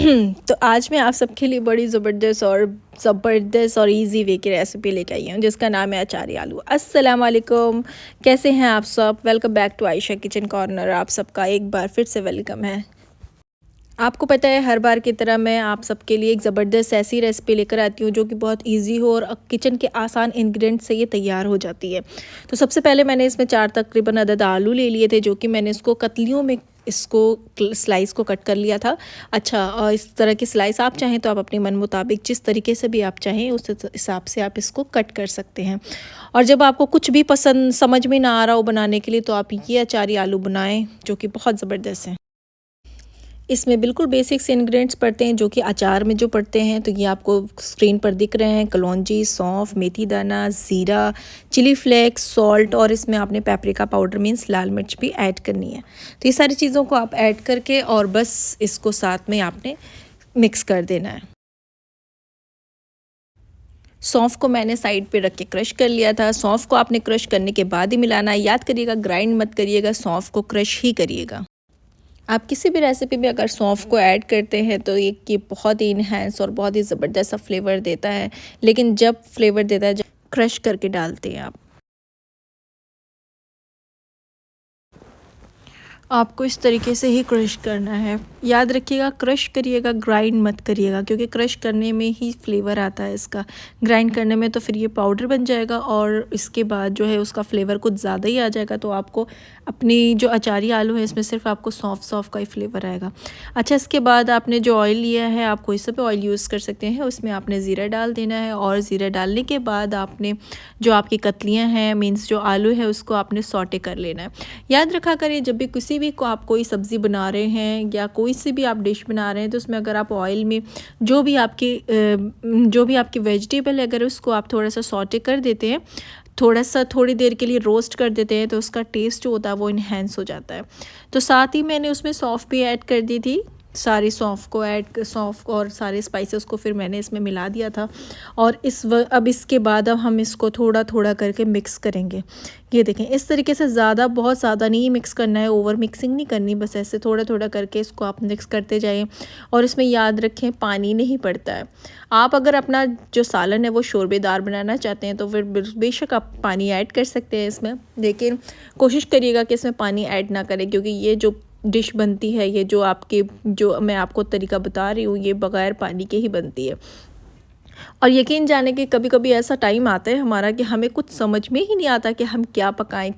तो आज मैं आप सबके लिए बड़ी ज़बरदस्त और इजी वे की रेसिपी लेके आई हूँ जिसका नाम है अचारी आलू। अस्सलाम वालेकुम, कैसे हैं आप सब। Welcome back to Ayesha kitchen corner. आप सबका एक बार फिर से वेलकम है। आपको पता है हर बार की तरह मैं आप सबके लिए एक ज़बरदस्त ऐसी रेसिपी लेकर आती हूँ जो कि बहुत इजी हो और किचन के आसान इंग्रेडिएंट से ये तैयार हो जाती है। तो सबसे पहले मैंने इसमें 4 तकरीबन अदद आलू ले लिए थे, जो कि मैंने इसको कतलियों में इसको स्लाइस को कट कर लिया था। अच्छा, और इस तरह की स्लाइस आप चाहें तो आप अपने मन मुताबिक जिस तरीके से भी आप चाहें उस हिसाब से आप इसको कट कर सकते हैं। और जब आपको कुछ भी पसंद समझ में ना आ रहा हो बनाने के लिए तो आप ये अचारी आलू बनाएं जो कि बहुत ज़बरदस्त है। इसमें बिल्कुल बेसिक से इंग्रेडिएंट्स पड़ते हैं जो कि अचार में जो पड़ते हैं, तो ये आपको स्क्रीन पर दिख रहे हैं। कलौंजी, सौंफ, मेथी दाना, ज़ीरा, चिली फ्लेक्स, सॉल्ट और इसमें आपने पेपरिका पाउडर मीन्स लाल मिर्च भी ऐड करनी है। तो ये सारी चीज़ों को आप ऐड करके और बस इसको साथ में आपने मिक्स कर देना है। सौंफ को मैंने साइड पे रख के क्रश कर लिया था। सौंफ को आपने क्रश करने के बाद ही मिलाना है। याद करिएगा, ग्राइंड मत करिएगा, सौंफ को क्रश ही करिएगा। आप किसी भी रेसिपी में अगर सौंफ को ऐड करते हैं तो ये बहुत ही इन्हेंस और बहुत ही ज़बरदस्त सा फ्लेवर देता है। लेकिन जब फ्लेवर देता है जब क्रश करके डालते हैं आपको इस तरीके से ही क्रश करना है। याद रखिएगा, क्रश करिएगा, ग्राइंड मत करिएगा, क्योंकि क्रश करने में ही फ्लेवर आता है इसका। ग्राइंड करने में तो फिर ये पाउडर बन जाएगा और इसके बाद जो है उसका फ्लेवर कुछ ज़्यादा ही आ जाएगा। तो आपको अपनी जो अचारी आलू है इसमें सिर्फ आपको सौंफ का ही फ्लेवर आएगा। अच्छा, इसके बाद आपने जो ऑयल लिया है आप कोई सा भी ऑयल यूज़ कर सकते हैं, उसमें आपने ज़ीरा डाल देना है। और ज़ीरा डालने के बाद आपने जो आपकी कतलियाँ हैं मीन्स जो आलू है उसको आपने सौटे कर लेना है। याद रखा करिए, जब भी किसी भी को आप कोई सब्ज़ी बना रहे हैं या कोई सी भी आप डिश बना रहे हैं तो उसमें अगर आप ऑयल में जो भी आपकी वेजिटेबल है अगर उसको आप थोड़ा सा सौटे कर देते हैं, थोड़ी देर के लिए रोस्ट कर देते हैं, तो उसका टेस्ट जो होता है वो इन्हेंस हो जाता है। तो साथ ही मैंने उसमें सौंफ भी ऐड कर दी थी। सारी सौंफ और सारे स्पाइसेस को फिर मैंने इसमें मिला दिया था। और अब इसके बाद अब हम इसको थोड़ा थोड़ा करके मिक्स करेंगे। ये देखें, इस तरीके से बहुत ज़्यादा नहीं मिक्स करना है, ओवर मिक्सिंग नहीं करनी, बस ऐसे थोड़ा थोड़ा करके इसको आप मिक्स करते जाएं। और इसमें याद रखें पानी नहीं पड़ता है। आप अगर अपना जो सालन है वो शोरबेदार बनाना चाहते हैं तो फिर बेशक आप पानी ऐड कर सकते हैं इसमें, लेकिन कोशिश करिएगा कि इसमें पानी ऐड ना करें, क्योंकि ये जो डिश बनती है, ये जो मैं आपको तरीका बता रही हूँ, ये बग़ैर पानी के ही बनती है। और यकीन जाने कि कभी कभी ऐसा टाइम आता है हमारा कि हमें कुछ समझ में ही नहीं आता कि हम क्या पकाएं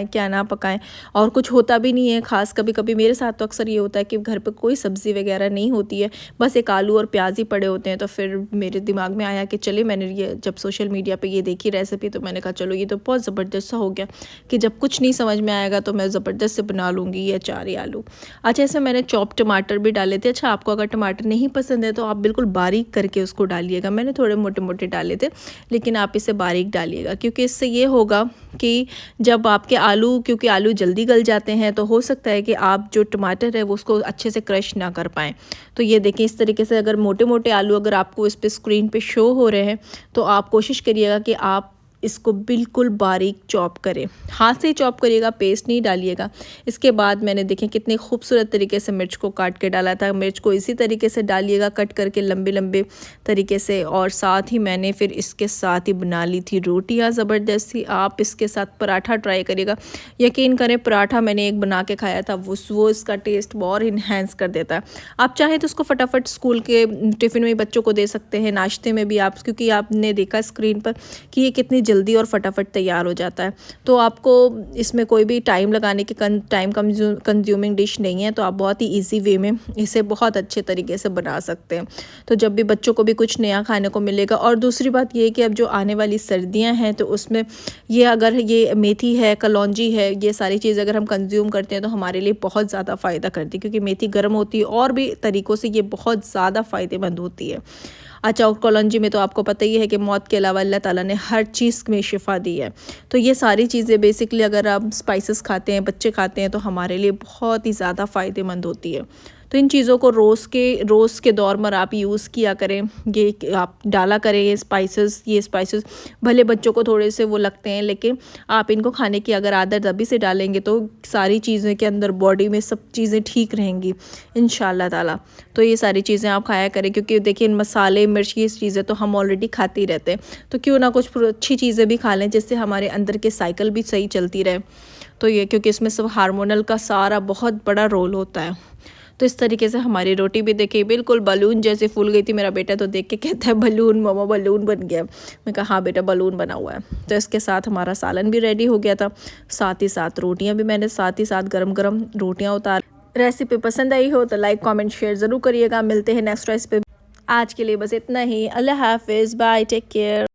क्या ना पकाएं, और कुछ होता भी नहीं है ख़ास। कभी कभी मेरे साथ तो अक्सर ये होता है कि घर पर कोई सब्ज़ी वगैरह नहीं होती है, बस एक आलू और प्याज ही पड़े होते हैं। तो फिर मेरे दिमाग में आया कि चले, मैंने ये जब सोशल मीडिया पर ये देखी रेसिपी तो मैंने कहा चलो ये तो बहुत ज़बरदस्त सा हो गया कि जब कुछ नहीं समझ में आएगा तो मैं ज़बरदस्त से बना लूँगी ये अचारी आलू। अच्छा, इसमें मैंने चॉप टमाटर भी डाले थे। अच्छा, आपको अगर टमाटर नहीं पसंद है तो आप बिल्कुल बारीक करके उसको डालिएगा। मैंने थोड़े मोटे मोटे डाले थे, लेकिन आप इसे बारीक डालिएगा, क्योंकि इससे ये होगा कि जब आपके क्योंकि आलू जल्दी गल जाते हैं तो हो सकता है कि आप जो टमाटर है वो उसको अच्छे से क्रश ना कर पाएँ। तो ये देखें, इस तरीके से अगर मोटे मोटे आलू अगर आपको इस पे स्क्रीन पे शो हो रहे हैं तो आप कोशिश करिएगा कि आप इसको बिल्कुल बारीक चॉप करें, हाथ से ही चॉप करिएगा, पेस्ट नहीं डालिएगा। इसके बाद मैंने देखें कितने खूबसूरत तरीके से मिर्च को काट के डाला था। मिर्च को इसी तरीके से डालिएगा, कट करके लंबे लंबे तरीके से। और साथ ही मैंने फिर इसके साथ ही बना ली थी रोटियां ज़बरदस्त थी। आप इसके साथ पराठा ट्राई करिएगा, यकीन करें पराठा मैंने एक बना के खाया था, वो इसका टेस्ट बहुत इन्हेंस कर देता है। आप चाहें तो उसको फटाफट स्कूल के टिफ़िन में बच्चों को दे सकते हैं, नाश्ते में भी आप, क्योंकि आपने देखा स्क्रीन पर कि ये कितनी जल्दी और फटाफट तैयार हो जाता है। तो आपको इसमें कोई भी टाइम लगाने की टाइम कंज्यूमिंग डिश नहीं है, तो आप बहुत ही इजी वे में इसे बहुत अच्छे तरीके से बना सकते हैं। तो जब भी बच्चों को भी कुछ नया खाने को मिलेगा। और दूसरी बात ये है कि अब जो आने वाली सर्दियां हैं तो उसमें अगर ये मेथी है, कलौंजी है, ये सारी चीज़ अगर हम कंज्यूम करते हैं तो हमारे लिए बहुत ज़्यादा फ़ायदा करती है, क्योंकि मेथी गर्म होती है और भी तरीक़ों से ये बहुत ज़्यादा फ़ायदेमंद होती है। अच्छा, और कलौंजी में तो आपको पता ही है कि मौत के अलावा अल्लाह ताला ने हर चीज़ में शिफा दी है। तो ये सारी चीज़ें बेसिकली अगर आप स्पाइसेस खाते हैं, बच्चे खाते हैं, तो हमारे लिए बहुत ही ज़्यादा फ़ायदेमंद होती है। तो इन चीज़ों को रोज़ के दौर में आप यूज़ किया करें। ये आप डाला करें ये स्पाइसेस भले बच्चों को थोड़े से वो लगते हैं, लेकिन आप इनको खाने की अगर आदत अभी से डालेंगे तो सारी चीज़ें के अंदर बॉडी में सब चीज़ें ठीक रहेंगी इंशाल्लाह ताला। तो ये सारी चीज़ें आप खाया करें, क्योंकि देखिए मसाले मिर्च ये चीज़ें तो हम ऑलरेडी खाते ही रहते हैं, तो क्यों ना कुछ अच्छी चीज़ें भी खा लें जिससे हमारे अंदर के साइकिल भी सही चलती रहे। तो ये क्योंकि इसमें सब हार्मोनल का सारा बहुत बड़ा रोल होता है। तो इस तरीके से हमारी रोटी भी देखिए बिल्कुल बलून जैसे फूल गई थी। मेरा बेटा तो देख के कहता है बलून मम्मा बलून बन गया। मैं कहा हाँ बेटा बलून बना हुआ है। तो इसके साथ हमारा सालन भी रेडी हो गया था, साथ ही साथ रोटियां भी मैंने साथ ही साथ गरम गरम रोटियां उतार। रेसिपी पसंद आई हो तो लाइक कमेंट शेयर ज़रूर करिएगा। मिलते हैं नेक्स्ट रेसिपी। आज के लिए बस इतना ही। अल्लाह हाफिज़, बाय, टेक केयर।